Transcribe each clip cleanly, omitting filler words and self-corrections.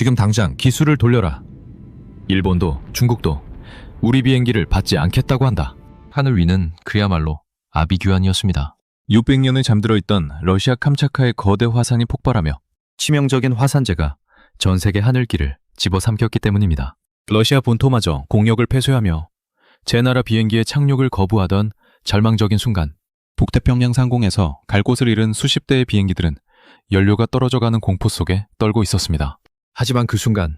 지금 당장 기술을 돌려라. 일본도 중국도 우리 비행기를 받지 않겠다고 한다. 하늘 위는 그야말로 아비규환이었습니다. 600년을 잠들어 있던 러시아 캄차카의 거대 화산이 폭발하며 치명적인 화산재가 전 세계 하늘길을 집어삼켰기 때문입니다. 러시아 본토마저 공력을 폐쇄하며 제 나라 비행기의 착륙을 거부하던 절망적인 순간, 북태평양 상공에서 갈 곳을 잃은 수십 대의 비행기들은 연료가 떨어져가는 공포 속에 떨고 있었습니다. 하지만 그 순간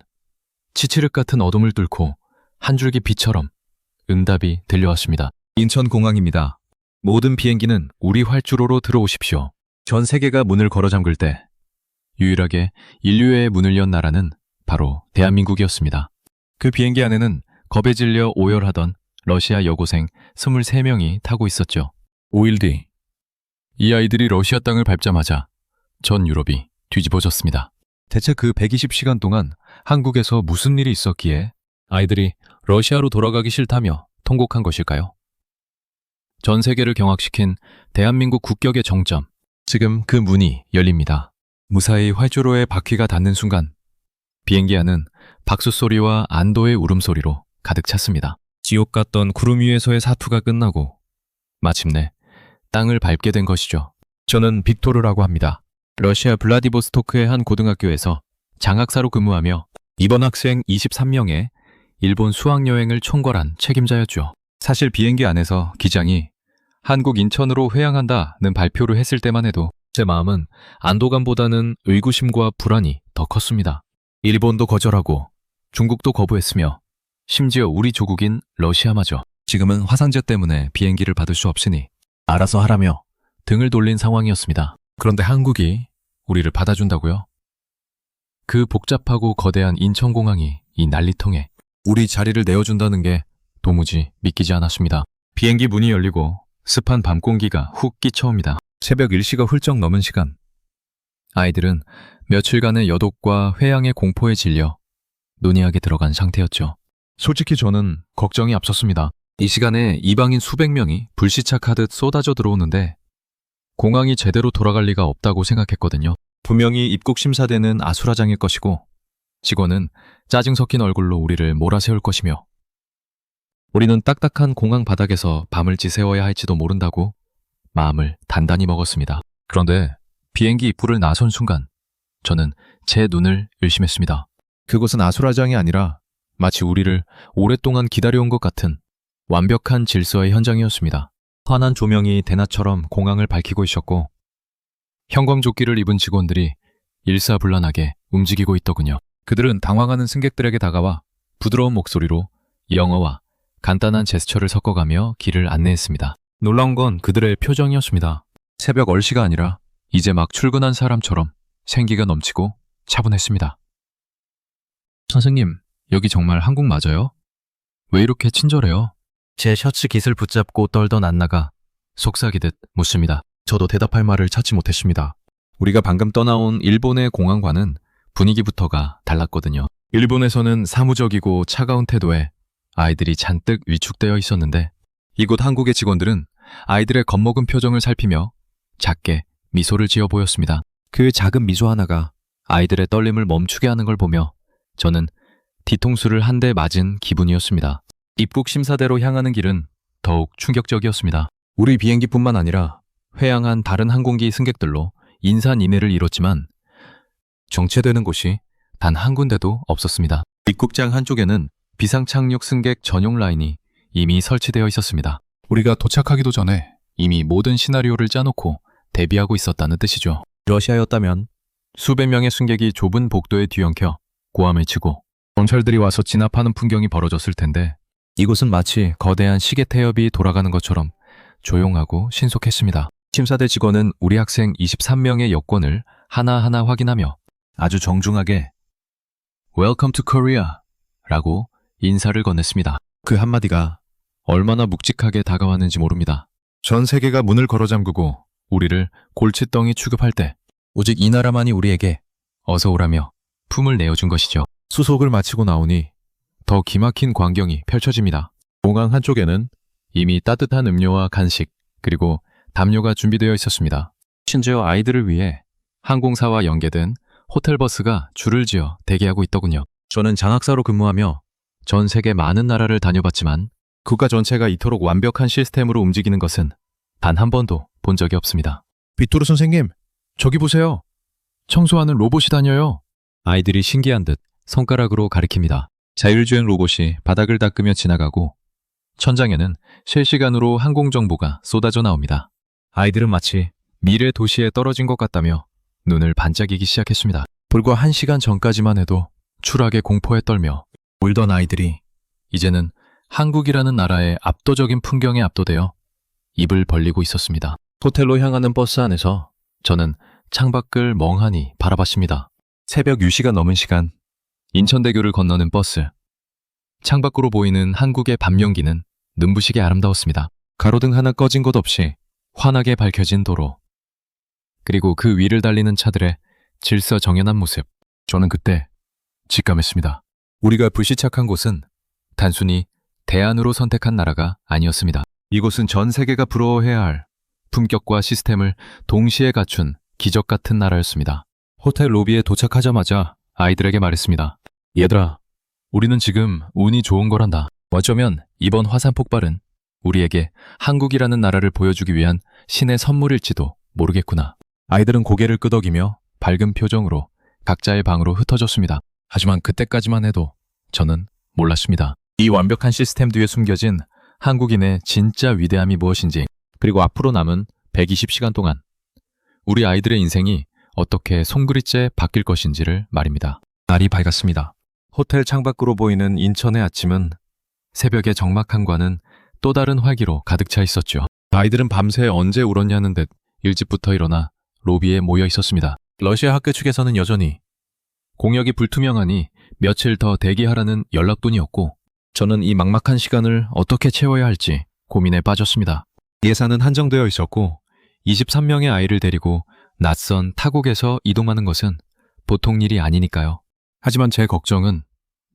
치치륵 같은 어둠을 뚫고 한 줄기 빛처럼 응답이 들려왔습니다. 인천공항입니다. 모든 비행기는 우리 활주로로 들어오십시오. 전 세계가 문을 걸어 잠글 때 유일하게 인류의 문을 연 나라는 바로 대한민국이었습니다. 그 비행기 안에는 겁에 질려 오열하던 러시아 여고생 23명이 타고 있었죠. 5일 뒤, 이 아이들이 러시아 땅을 밟자마자 전 유럽이 뒤집어졌습니다. 대체 그 120시간 동안 한국에서 무슨 일이 있었기에 아이들이 러시아로 돌아가기 싫다며 통곡한 것일까요? 전 세계를 경악시킨 대한민국 국격의 정점, 지금 그 문이 열립니다. 무사히 활주로에 바퀴가 닿는 순간 비행기 안은 박수 소리와 안도의 울음소리로 가득 찼습니다. 지옥 같던 구름 위에서의 사투가 끝나고 마침내 땅을 밟게 된 것이죠. 저는 빅토르라고 합니다. 러시아 블라디보스토크의 한 고등학교에서 장학사로 근무하며 이번 학생 23명의 일본 수학여행을 총괄한 책임자였죠. 사실 비행기 안에서 기장이 한국 인천으로 회항한다는 발표를 했을 때만 해도 제 마음은 안도감보다는 의구심과 불안이 더 컸습니다. 일본도 거절하고 중국도 거부했으며 심지어 우리 조국인 러시아마저 지금은 화산재 때문에 비행기를 받을 수 없으니 알아서 하라며 등을 돌린 상황이었습니다. 그런데 한국이 우리를 받아준다고요? 그 복잡하고 거대한 인천공항이 이 난리통에 우리 자리를 내어준다는 게 도무지 믿기지 않았습니다. 비행기 문이 열리고 습한 밤 공기가 훅 끼쳐옵니다. 새벽 1시가 훌쩍 넘은 시간, 아이들은 며칠간의 여독과 회양의 공포에 질려 논의하게 들어간 상태였죠. 솔직히 저는 걱정이 앞섰습니다. 이 시간에 이방인 수백 명이 불시착하듯 쏟아져 들어오는데 공항이 제대로 돌아갈 리가 없다고 생각했거든요. 분명히 입국 심사대는 아수라장일 것이고 직원은 짜증 섞인 얼굴로 우리를 몰아세울 것이며 우리는 딱딱한 공항 바닥에서 밤을 지새워야 할지도 모른다고 마음을 단단히 먹었습니다. 그런데 비행기 입구를 나선 순간 저는 제 눈을 의심했습니다. 그곳은 아수라장이 아니라 마치 우리를 오랫동안 기다려온 것 같은 완벽한 질서의 현장이었습니다. 환한 조명이 대낮처럼 공항을 밝히고 있었고 형광조끼를 입은 직원들이 일사불란하게 움직이고 있더군요. 그들은 당황하는 승객들에게 다가와 부드러운 목소리로 영어와 간단한 제스처를 섞어가며 길을 안내했습니다. 놀라운 건 그들의 표정이었습니다. 새벽 10시가 아니라 이제 막 출근한 사람처럼 생기가 넘치고 차분했습니다. 선생님, 여기 정말 한국 맞아요? 왜 이렇게 친절해요? 제 셔츠 깃을 붙잡고 떨던 안나가 속삭이듯 묻습니다. 저도 대답할 말을 찾지 못했습니다. 우리가 방금 떠나온 일본의 공항과는 분위기부터가 달랐거든요. 일본에서는 사무적이고 차가운 태도에 아이들이 잔뜩 위축되어 있었는데 이곳 한국의 직원들은 아이들의 겁먹은 표정을 살피며 작게 미소를 지어 보였습니다. 그 작은 미소 하나가 아이들의 떨림을 멈추게 하는 걸 보며 저는 뒤통수를 한 대 맞은 기분이었습니다. 입국 심사대로 향하는 길은 더욱 충격적이었습니다. 우리 비행기뿐만 아니라 회항한 다른 항공기 승객들로 인산인해를 이뤘지만 정체되는 곳이 단 한 군데도 없었습니다. 입국장 한쪽에는 비상착륙 승객 전용 라인이 이미 설치되어 있었습니다. 우리가 도착하기도 전에 이미 모든 시나리오를 짜놓고 대비하고 있었다는 뜻이죠. 러시아였다면 수백 명의 승객이 좁은 복도에 뒤엉켜 고함을 치고 경찰들이 와서 진압하는 풍경이 벌어졌을 텐데 이곳은 마치 거대한 시계 태엽이 돌아가는 것처럼 조용하고 신속했습니다. 심사대 직원은 우리 학생 23명의 여권을 하나하나 확인하며 아주 정중하게 Welcome to Korea 라고 인사를 건넸습니다. 그 한마디가 얼마나 묵직하게 다가왔는지 모릅니다. 전 세계가 문을 걸어 잠그고 우리를 골칫덩이 취급할 때 오직 이 나라만이 우리에게 어서 오라며 품을 내어준 것이죠. 수속을 마치고 나오니 더 기막힌 광경이 펼쳐집니다. 공항 한쪽에는 이미 따뜻한 음료와 간식 그리고 담요가 준비되어 있었습니다. 심지어 아이들을 위해 항공사와 연계된 호텔 버스가 줄을 지어 대기하고 있더군요. 저는 장학사로 근무하며 전 세계 많은 나라를 다녀봤지만 국가 전체가 이토록 완벽한 시스템으로 움직이는 것은 단 한 번도 본 적이 없습니다. 빗도르 선생님, 저기 보세요. 청소하는 로봇이 다녀요. 아이들이 신기한 듯 손가락으로 가리킵니다. 자율주행 로봇이 바닥을 닦으며 지나가고 천장에는 실시간으로 항공정보가 쏟아져 나옵니다. 아이들은 마치 미래 도시에 떨어진 것 같다며 눈을 반짝이기 시작했습니다. 불과 1시간 전까지만 해도 추락의 공포에 떨며 울던 아이들이 이제는 한국이라는 나라의 압도적인 풍경에 압도되어 입을 벌리고 있었습니다. 호텔로 향하는 버스 안에서 저는 창밖을 멍하니 바라봤습니다. 새벽 2시가 넘은 시간, 인천대교를 건너는 버스. 창밖으로 보이는 한국의 밤 연기는 눈부시게 아름다웠습니다. 가로등 하나 꺼진 것 없이 환하게 밝혀진 도로. 그리고 그 위를 달리는 차들의 질서정연한 모습. 저는 그때 직감했습니다. 우리가 불시착한 곳은 단순히 대안으로 선택한 나라가 아니었습니다. 이곳은 전 세계가 부러워해야 할 품격과 시스템을 동시에 갖춘 기적 같은 나라였습니다. 호텔 로비에 도착하자마자 아이들에게 말했습니다. 얘들아, 우리는 지금 운이 좋은 거란다. 어쩌면 이번 화산 폭발은 우리에게 한국이라는 나라를 보여주기 위한 신의 선물일지도 모르겠구나. 아이들은 고개를 끄덕이며 밝은 표정으로 각자의 방으로 흩어졌습니다. 하지만 그때까지만 해도 저는 몰랐습니다. 이 완벽한 시스템 뒤에 숨겨진 한국인의 진짜 위대함이 무엇인지, 그리고 앞으로 남은 120시간 동안 우리 아이들의 인생이 어떻게 송그리째 바뀔 것인지를 말입니다. 날이 밝았습니다. 호텔 창밖으로 보이는 인천의 아침은 새벽의 적막함과는 또 다른 활기로 가득 차 있었죠. 아이들은 밤새 언제 울었냐는 듯 일찍부터 일어나 로비에 모여 있었습니다. 러시아 학교 측에서는 여전히 공역이 불투명하니 며칠 더 대기하라는 연락뿐이었고, 저는 이 막막한 시간을 어떻게 채워야 할지 고민에 빠졌습니다. 예산은 한정되어 있었고 23명의 아이를 데리고 낯선 타국에서 이동하는 것은 보통 일이 아니니까요. 하지만 제 걱정은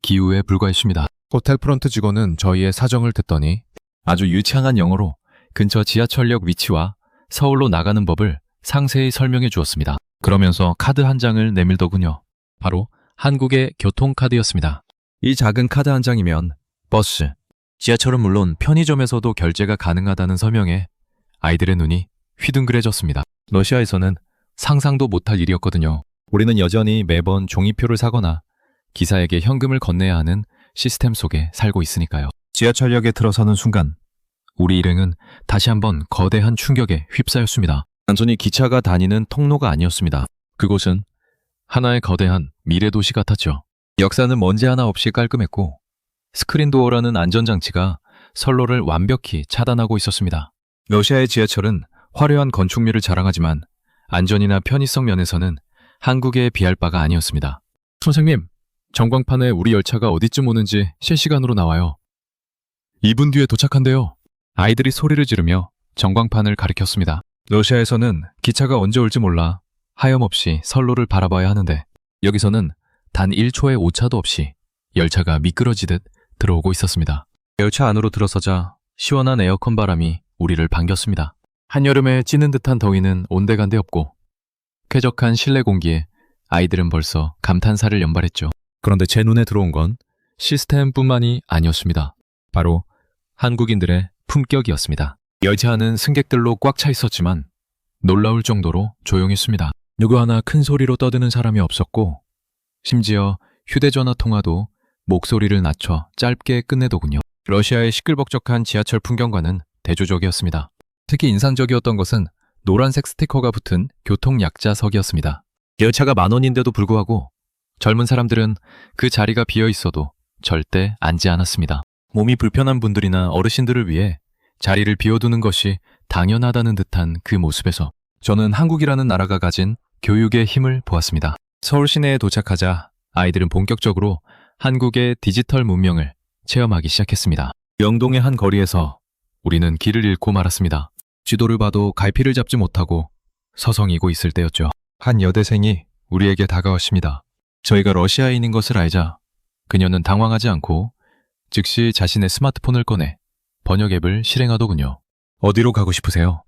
기우에 불과했습니다. 호텔 프런트 직원은 저희의 사정을 듣더니 아주 유창한 영어로 근처 지하철역 위치와 서울로 나가는 법을 상세히 설명해 주었습니다. 그러면서 카드 한 장을 내밀더군요. 바로 한국의 교통카드였습니다. 이 작은 카드 한 장이면 버스, 지하철은 물론 편의점에서도 결제가 가능하다는 서명에 아이들의 눈이 휘둥그레졌습니다. 러시아에서는 상상도 못할 일이었거든요. 우리는 여전히 매번 종이표를 사거나 기사에게 현금을 건네야 하는 시스템 속에 살고 있으니까요. 지하철역에 들어서는 순간 우리 일행은 다시 한번 거대한 충격에 휩싸였습니다. 단순히 기차가 다니는 통로가 아니었습니다. 그곳은 하나의 거대한 미래도시 같았죠. 역사는 먼지 하나 없이 깔끔했고 스크린도어라는 안전장치가 선로를 완벽히 차단하고 있었습니다. 러시아의 지하철은 화려한 건축미를 자랑하지만 안전이나 편의성 면에서는 한국에 비할 바가 아니었습니다. 선생님, 전광판에 우리 열차가 어디쯤 오는지 실시간으로 나와요. 2분 뒤에 도착한대요. 아이들이 소리를 지르며 전광판을 가리켰습니다. 러시아에서는 기차가 언제 올지 몰라 하염없이 선로를 바라봐야 하는데 여기서는 단 1초의 오차도 없이 열차가 미끄러지듯 들어오고 있었습니다. 열차 안으로 들어서자 시원한 에어컨 바람이 우리를 반겼습니다. 한여름에 찌는 듯한 더위는 온데간데 없고 쾌적한 실내 공기에 아이들은 벌써 감탄사를 연발했죠. 그런데 제 눈에 들어온 건 시스템뿐만이 아니었습니다. 바로 한국인들의 품격이었습니다. 열차 안은 승객들로 꽉 차 있었지만 놀라울 정도로 조용했습니다. 누구 하나 큰 소리로 떠드는 사람이 없었고 심지어 휴대전화 통화도 목소리를 낮춰 짧게 끝내더군요. 러시아의 시끌벅적한 지하철 풍경과는 대조적이었습니다. 특히 인상적이었던 것은 노란색 스티커가 붙은 교통약자석이었습니다. 열차가 10,000원인데도 불구하고 젊은 사람들은 그 자리가 비어 있어도 절대 앉지 않았습니다. 몸이 불편한 분들이나 어르신들을 위해 자리를 비워두는 것이 당연하다는 듯한 그 모습에서 저는 한국이라는 나라가 가진 교육의 힘을 보았습니다. 서울 시내에 도착하자 아이들은 본격적으로 한국의 디지털 문명을 체험하기 시작했습니다. 영동의 한 거리에서 우리는 길을 잃고 말았습니다. 지도를 봐도 갈피를 잡지 못하고 서성이고 있을 때였죠. 한 여대생이 우리에게 다가왔습니다. 저희가 러시아인인 것을 알자 그녀는 당황하지 않고 즉시 자신의 스마트폰을 꺼내 번역 앱을 실행하더군요. 어디로 가고 싶으세요?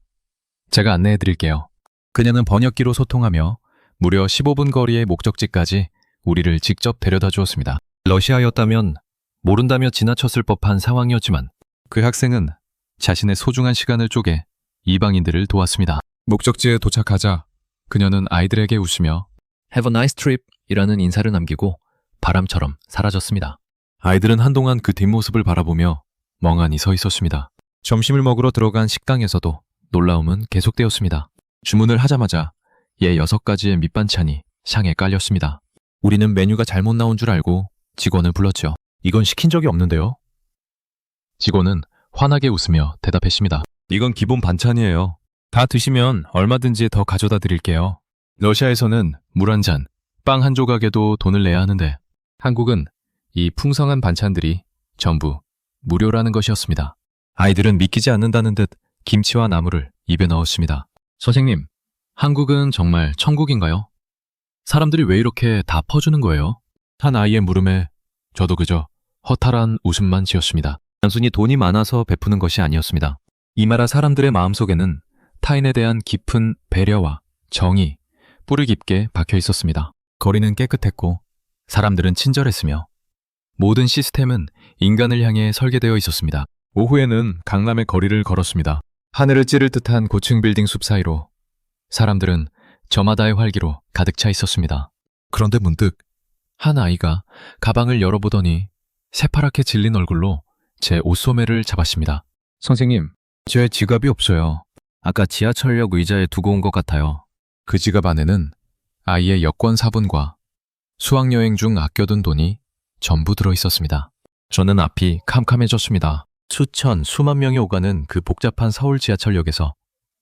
제가 안내해 드릴게요. 그녀는 번역기로 소통하며 무려 15분 거리의 목적지까지 우리를 직접 데려다 주었습니다. 러시아였다면 모른다며 지나쳤을 법한 상황이었지만 그 학생은 자신의 소중한 시간을 쪼개 이방인들을 도왔습니다. 목적지에 도착하자 그녀는 아이들에게 웃으며 Have a nice trip 이라는 인사를 남기고 바람처럼 사라졌습니다. 아이들은 한동안 그 뒷모습을 바라보며 멍하니 서 있었습니다. 점심을 먹으러 들어간 식당에서도 놀라움은 계속되었습니다. 주문을 하자마자 6가지의 밑반찬이 상에 깔렸습니다. 우리는 메뉴가 잘못 나온 줄 알고 직원을 불렀죠. 이건 시킨 적이 없는데요. 직원은 환하게 웃으며 대답했습니다. 이건 기본 반찬이에요. 다 드시면 얼마든지 더 가져다 드릴게요. 러시아에서는 물 한 잔, 빵 한 조각에도 돈을 내야 하는데 한국은 이 풍성한 반찬들이 전부 무료라는 것이었습니다. 아이들은 믿기지 않는다는 듯 김치와 나물을 입에 넣었습니다. 선생님, 한국은 정말 천국인가요? 사람들이 왜 이렇게 다 퍼주는 거예요? 한 아이의 물음에 저도 그저 허탈한 웃음만 지었습니다. 단순히 돈이 많아서 베푸는 것이 아니었습니다. 이 나라 사람들의 마음속에는 타인에 대한 깊은 배려와 정이 뿌리 깊게 박혀 있었습니다. 거리는 깨끗했고 사람들은 친절했으며 모든 시스템은 인간을 향해 설계되어 있었습니다. 오후에는 강남의 거리를 걸었습니다. 하늘을 찌를 듯한 고층 빌딩 숲 사이로 사람들은 저마다의 활기로 가득 차 있었습니다. 그런데 문득 한 아이가 가방을 열어보더니 새파랗게 질린 얼굴로 제 옷소매를 잡았습니다. 선생님, 제 지갑이 없어요. 아까 지하철역 의자에 두고 온 것 같아요. 그 지갑 안에는 아이의 여권 사본과 수학여행 중 아껴둔 돈이 전부 들어있었습니다. 저는 앞이 캄캄해졌습니다. 수만 명이 오가는 그 복잡한 서울 지하철역에서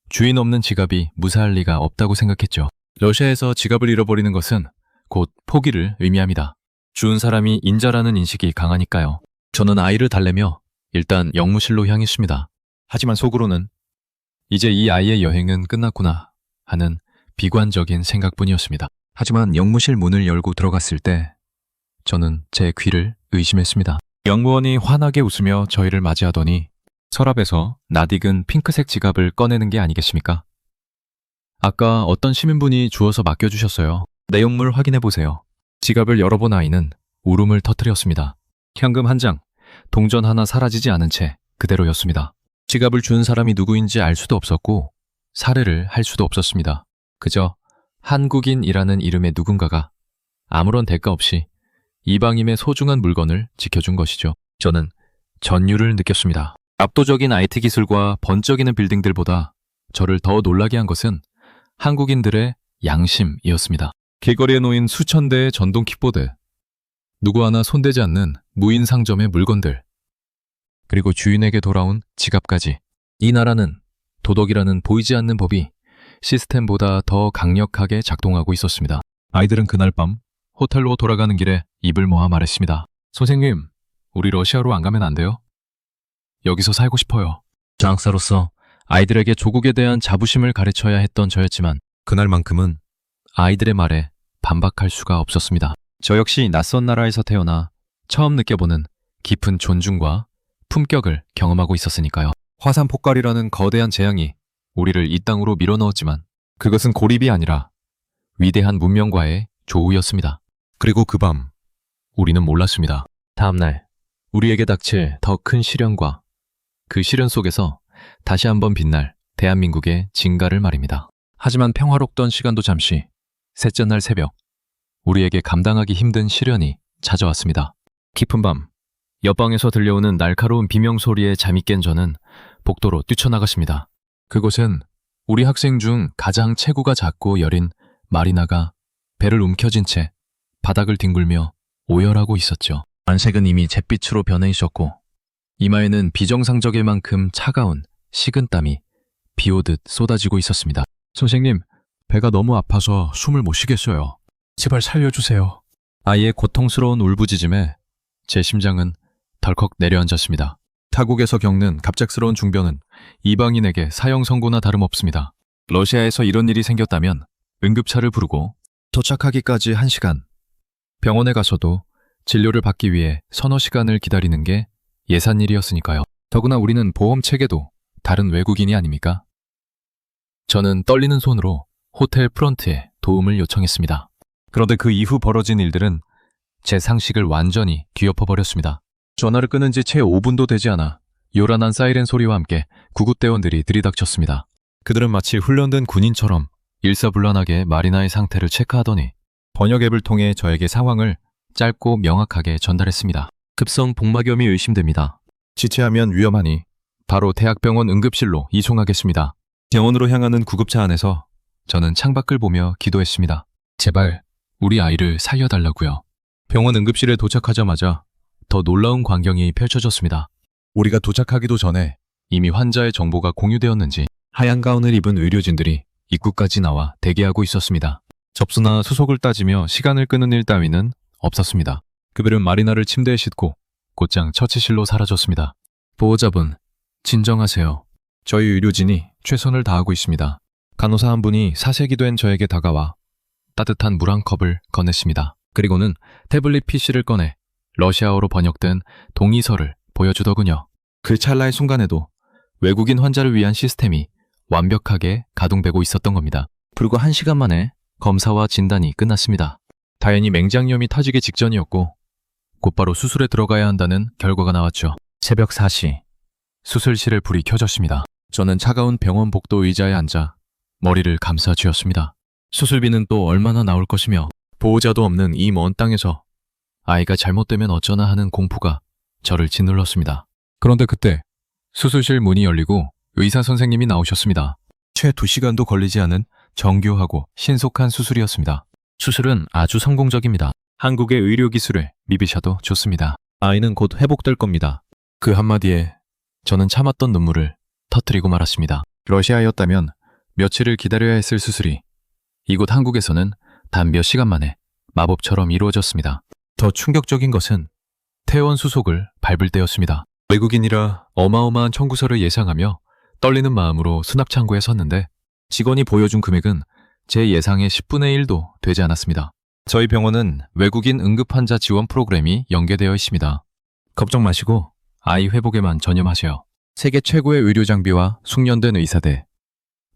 주인 없는 지갑이 무사할 리가 없다고 생각했죠. 러시아에서 지갑을 잃어버리는 것은 곧 포기를 의미합니다. 주운 사람이 인자라는 인식이 강하니까요. 저는 아이를 달래며 일단 영무실로 향했습니다. 하지만 속으로는 이제 이 아이의 여행은 끝났구나 하는 비관적인 생각뿐이었습니다. 하지만 영무실 문을 열고 들어갔을 때 저는 제 귀를 의심했습니다. 영무원이 환하게 웃으며 저희를 맞이하더니 서랍에서 낯익은 핑크색 지갑을 꺼내는 게 아니겠습니까? 아까 어떤 시민분이 주워서 맡겨주셨어요. 내용물 확인해보세요. 지갑을 열어본 아이는 울음을 터뜨렸습니다. 현금 1장, 동전 하나 사라지지 않은 채 그대로였습니다. 지갑을 준 사람이 누구인지 알 수도 없었고 살해를 할 수도 없었습니다. 그저 한국인이라는 이름의 누군가가 아무런 대가 없이 이방인의 소중한 물건을 지켜준 것이죠. 저는 전율을 느꼈습니다. 압도적인 IT 기술과 번쩍이는 빌딩들보다 저를 더 놀라게 한 것은 한국인들의 양심이었습니다. 길거리에 놓인 수천 대의 전동 킥보드, 누구 하나 손대지 않는 무인 상점의 물건들, 그리고 주인에게 돌아온 지갑까지. 이 나라는 도덕이라는 보이지 않는 법이 시스템보다 더 강력하게 작동하고 있었습니다. 아이들은 그날 밤 호텔로 돌아가는 길에 입을 모아 말했습니다. 선생님, 우리 러시아로 안 가면 안 돼요? 여기서 살고 싶어요. 장학사로서 아이들에게 조국에 대한 자부심을 가르쳐야 했던 저였지만 그날만큼은 아이들의 말에 반박할 수가 없었습니다. 저 역시 낯선 나라에서 태어나 처음 느껴보는 깊은 존중과 품격을 경험하고 있었으니까요. 화산 폭발이라는 거대한 재앙이 우리를 이 땅으로 밀어넣었지만 그것은 고립이 아니라 위대한 문명과의 조우였습니다. 그리고 그 밤 우리는 몰랐습니다. 다음날 우리에게 닥칠 더 큰 시련과 그 시련 속에서 다시 한번 빛날 대한민국의 진가를 말입니다. 하지만 평화롭던 시간도 잠시 셋째 날 새벽 우리에게 감당하기 힘든 시련이 찾아왔습니다. 깊은 밤 옆방에서 들려오는 날카로운 비명소리에 잠이 깬 저는 복도로 뛰쳐나갔습니다. 그곳은 우리 학생 중 가장 체구가 작고 여린 마리나가 배를 움켜쥔 채 바닥을 뒹굴며 오열하고 있었죠. 안색은 이미 잿빛으로 변해 있었고 이마에는 비정상적일 만큼 차가운 식은땀이 비오듯 쏟아지고 있었습니다. 선생님, 배가 너무 아파서 숨을 못 쉬겠어요. 제발 살려주세요. 아이의 고통스러운 울부짖음에 제 심장은 덜컥 내려앉았습니다. 타국에서 겪는 갑작스러운 중병은 이방인에게 사형 선고나 다름없습니다. 러시아에서 이런 일이 생겼다면 응급차를 부르고 도착하기까지 1시간, 병원에 가서도 진료를 받기 위해 서너 시간을 기다리는 게 예산일이었으니까요. 더구나 우리는 보험 체계도 다른 외국인이 아닙니까? 저는 떨리는 손으로 호텔 프런트에 도움을 요청했습니다. 그런데 그 이후 벌어진 일들은 제 상식을 완전히 뒤엎어버렸습니다. 전화를 끊은 지 채 5분도 되지 않아 요란한 사이렌 소리와 함께 구급대원들이 들이닥쳤습니다. 그들은 마치 훈련된 군인처럼 일사불란하게 마리나의 상태를 체크하더니 번역 앱을 통해 저에게 상황을 짧고 명확하게 전달했습니다. 급성 복막염이 의심됩니다. 지체하면 위험하니 바로 대학병원 응급실로 이송하겠습니다. 병원으로 향하는 구급차 안에서 저는 창밖을 보며 기도했습니다. 제발 우리 아이를 살려달라고요. 병원 응급실에 도착하자마자 더 놀라운 광경이 펼쳐졌습니다. 우리가 도착하기도 전에 이미 환자의 정보가 공유되었는지 하얀 가운을 입은 의료진들이 입구까지 나와 대기하고 있었습니다. 접수나 수속을 따지며 시간을 끄는 일 따위는 없었습니다. 그들은 마리나를 침대에 싣고 곧장 처치실로 사라졌습니다. 보호자분, 진정하세요. 저희 의료진이 최선을 다하고 있습니다. 간호사 한 분이 사색이 된 저에게 다가와 따뜻한 물 한 컵을 건넸습니다. 그리고는 태블릿 PC를 꺼내 러시아어로 번역된 동의서를 보여주더군요. 그 찰나의 순간에도 외국인 환자를 위한 시스템이 완벽하게 가동되고 있었던 겁니다. 불과 1시간 만에 검사와 진단이 끝났습니다. 다행히 맹장염이 터지기 직전이었고 곧바로 수술에 들어가야 한다는 결과가 나왔죠. 새벽 4시 수술실의 불이 켜졌습니다. 저는 차가운 병원 복도 의자에 앉아 머리를 감싸 쥐었습니다. 수술비는 또 얼마나 나올 것이며 보호자도 없는 이 먼 땅에서 아이가 잘못되면 어쩌나 하는 공포가 저를 짓눌렀습니다. 그런데 그때 수술실 문이 열리고 의사 선생님이 나오셨습니다. 채 2시간도 걸리지 않은 정교하고 신속한 수술이었습니다. 수술은 아주 성공적입니다. 한국의 의료기술을 믿으셔도 좋습니다. 아이는 곧 회복될 겁니다. 그 한마디에 저는 참았던 눈물을 터뜨리고 말았습니다. 러시아였다면 며칠을 기다려야 했을 수술이 이곳 한국에서는 단 몇 시간 만에 마법처럼 이루어졌습니다. 더 충격적인 것은 퇴원 수속을 밟을 때였습니다. 외국인이라 어마어마한 청구서를 예상하며 떨리는 마음으로 수납창고에 섰는데 직원이 보여준 금액은 제 예상의 10분의 1도 되지 않았습니다. 저희 병원은 외국인 응급환자 지원 프로그램이 연계되어 있습니다. 걱정 마시고 아이 회복에만 전념하세요. 세계 최고의 의료 장비와 숙련된 의사대,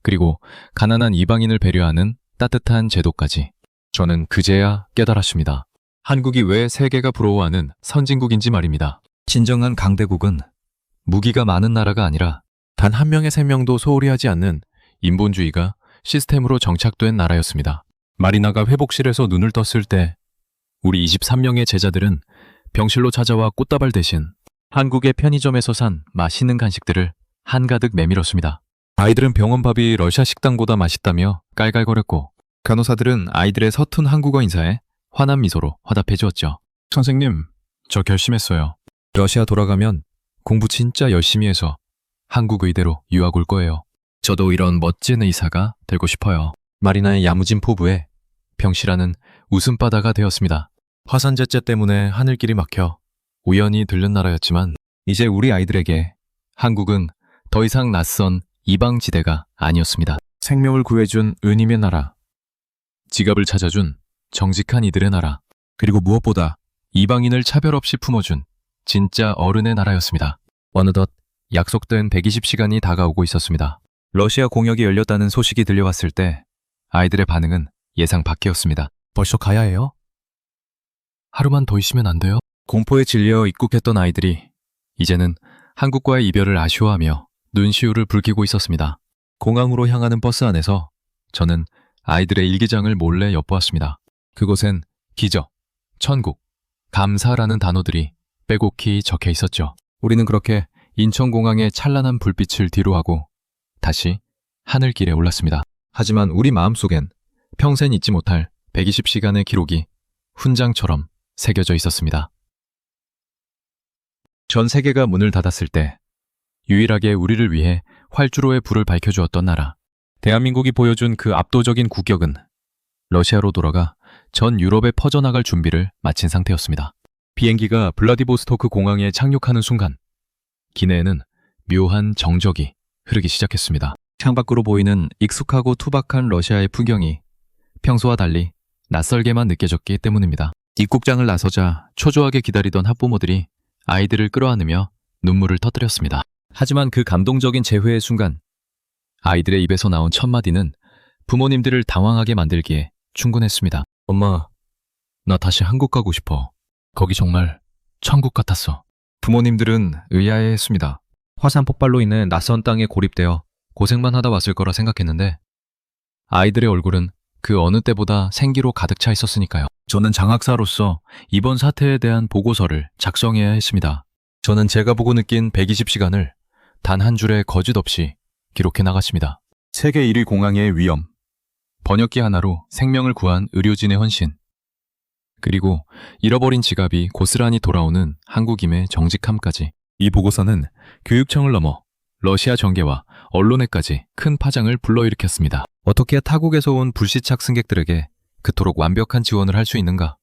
그리고 가난한 이방인을 배려하는 따뜻한 제도까지. 저는 그제야 깨달았습니다. 한국이 왜 세계가 부러워하는 선진국인지 말입니다. 진정한 강대국은 무기가 많은 나라가 아니라 단 한 명의 생명도 소홀히 하지 않는 인본주의가 시스템으로 정착된 나라였습니다. 마리나가 회복실에서 눈을 떴을 때 우리 23명의 제자들은 병실로 찾아와 꽃다발 대신 한국의 편의점에서 산 맛있는 간식들을 한가득 내밀었습니다. 아이들은 병원 밥이 러시아 식당보다 맛있다며 깔깔거렸고 간호사들은 아이들의 서툰 한국어 인사에 환한 미소로 화답해 주었죠. 선생님, 저 결심했어요. 러시아 돌아가면 공부 진짜 열심히 해서 한국 의대로 유학 올 거예요. 저도 이런 멋진 의사가 되고 싶어요. 마리나의 야무진 포부에 병실안은 웃음바다가 되었습니다. 화산재재 때문에 하늘길이 막혀 우연히 들른 나라였지만 이제 우리 아이들에게 한국은 더 이상 낯선 이방지대가 아니었습니다. 생명을 구해준 은임의 나라, 지갑을 찾아준 정직한 이들의 나라, 그리고 무엇보다 이방인을 차별 없이 품어준 진짜 어른의 나라였습니다. 어느덧 약속된 120시간이 다가오고 있었습니다. 러시아 공역이 열렸다는 소식이 들려왔을 때 아이들의 반응은 예상 밖이었습니다. 벌써 가야 해요? 하루만 더 있으면 안 돼요? 공포에 질려 입국했던 아이들이 이제는 한국과의 이별을 아쉬워하며 눈시울을 붉히고 있었습니다. 공항으로 향하는 버스 안에서 저는 아이들의 일기장을 몰래 엿보았습니다. 그곳엔 기적, 천국, 감사라는 단어들이 빼곡히 적혀 있었죠. 우리는 그렇게 인천공항의 찬란한 불빛을 뒤로하고 다시 하늘길에 올랐습니다. 하지만 우리 마음속엔 평생 잊지 못할 120시간의 기록이 훈장처럼 새겨져 있었습니다. 전 세계가 문을 닫았을 때 유일하게 우리를 위해 활주로의 불을 밝혀주었던 나라. 대한민국이 보여준 그 압도적인 국격은 러시아로 돌아가 전 유럽에 퍼져나갈 준비를 마친 상태였습니다. 비행기가 블라디보스토크 공항에 착륙하는 순간 기내에는 묘한 정적이 흐르기 시작했습니다. 창밖으로 보이는 익숙하고 투박한 러시아의 풍경이 평소와 달리 낯설게만 느껴졌기 때문입니다. 입국장을 나서자 초조하게 기다리던 학부모들이 아이들을 끌어안으며 눈물을 터뜨렸습니다. 하지만 그 감동적인 재회의 순간 아이들의 입에서 나온 첫 마디는 부모님들을 당황하게 만들기에 충분했습니다. 엄마, 나 다시 한국 가고 싶어. 거기 정말 천국 같았어. 부모님들은 의아해했습니다. 화산 폭발로 인해 낯선 땅에 고립되어 고생만 하다 왔을 거라 생각했는데 아이들의 얼굴은 그 어느 때보다 생기로 가득 차 있었으니까요. 저는 장학사로서 이번 사태에 대한 보고서를 작성해야 했습니다. 저는 제가 보고 느낀 120시간을 단 한 줄의 거짓 없이 기록해 나갔습니다. 세계 1위 공항의 위험, 번역기 하나로 생명을 구한 의료진의 헌신, 그리고 잃어버린 지갑이 고스란히 돌아오는 한국임의 정직함까지. 이 보고서는 교육청을 넘어 러시아 정계와 언론에까지 큰 파장을 불러일으켰습니다. 어떻게 타국에서 온 불시착 승객들에게 그토록 완벽한 지원을 할 수 있는가?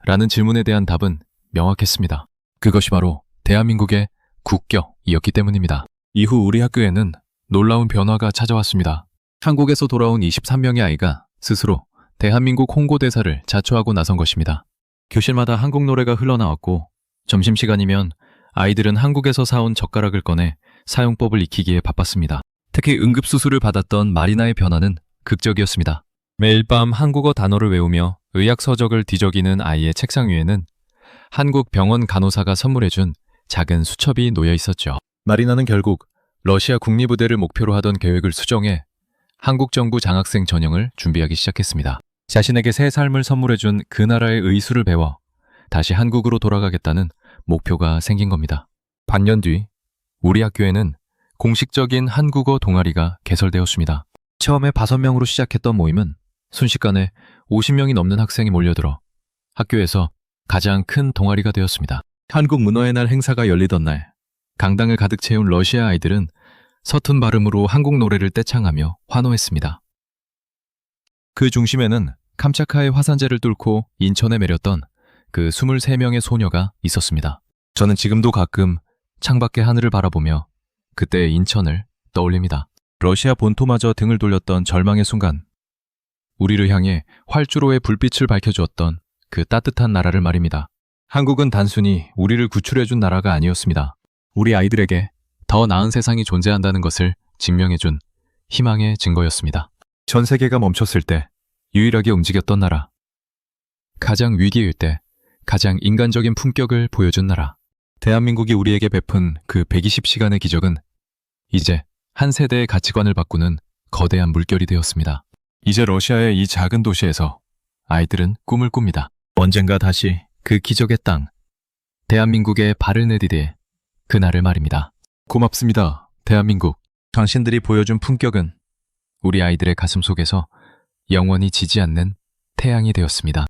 라는 질문에 대한 답은 명확했습니다. 그것이 바로 대한민국의 국격이었기 때문입니다. 이후 우리 학교에는 놀라운 변화가 찾아왔습니다. 한국에서 돌아온 23명의 아이가 스스로 대한민국 홍보대사를 자처하고 나선 것입니다. 교실마다 한국 노래가 흘러나왔고 점심시간이면 아이들은 한국에서 사온 젓가락을 꺼내 사용법을 익히기에 바빴습니다. 특히 응급수술을 받았던 마리나의 변화는 극적이었습니다. 매일 밤 한국어 단어를 외우며 의학 서적을 뒤적이는 아이의 책상 위에는 한국 병원 간호사가 선물해준 작은 수첩이 놓여 있었죠. 마리나는 결국 러시아 국리부대를 목표로 하던 계획을 수정해 한국 정부 장학생 전형을 준비하기 시작했습니다. 자신에게 새 삶을 선물해준 그 나라의 의술을 배워 다시 한국으로 돌아가겠다는 목표가 생긴 겁니다. 반년 뒤 우리 학교에는 공식적인 한국어 동아리가 개설되었습니다. 처음에 5명으로 시작했던 모임은 순식간에 50명이 넘는 학생이 몰려들어 학교에서 가장 큰 동아리가 되었습니다. 한국 문어의 날 행사가 열리던 날, 강당을 가득 채운 러시아 아이들은 서툰 발음으로 한국 노래를 떼창하며 환호했습니다. 그 중심에는 캄차카의 화산재를 뚫고 인천에 내렸던 그 23명의 소녀가 있었습니다. 저는 지금도 가끔 창밖의 하늘을 바라보며 그때의 인천을 떠올립니다. 러시아 본토마저 등을 돌렸던 절망의 순간, 우리를 향해 활주로의 불빛을 밝혀주었던 그 따뜻한 나라를 말입니다. 한국은 단순히 우리를 구출해준 나라가 아니었습니다. 우리 아이들에게 더 나은 세상이 존재한다는 것을 증명해준 희망의 증거였습니다. 전 세계가 멈췄을 때 유일하게 움직였던 나라. 가장 위기일 때 가장 인간적인 품격을 보여준 나라. 대한민국이 우리에게 베푼 그 120시간의 기적은 이제 한 세대의 가치관을 바꾸는 거대한 물결이 되었습니다. 이제 러시아의 이 작은 도시에서 아이들은 꿈을 꿉니다. 언젠가 다시 그 기적의 땅, 대한민국에 발을 내디딜 그날을 말입니다. 고맙습니다, 대한민국. 당신들이 보여준 품격은 우리 아이들의 가슴 속에서 영원히 지지 않는 태양이 되었습니다.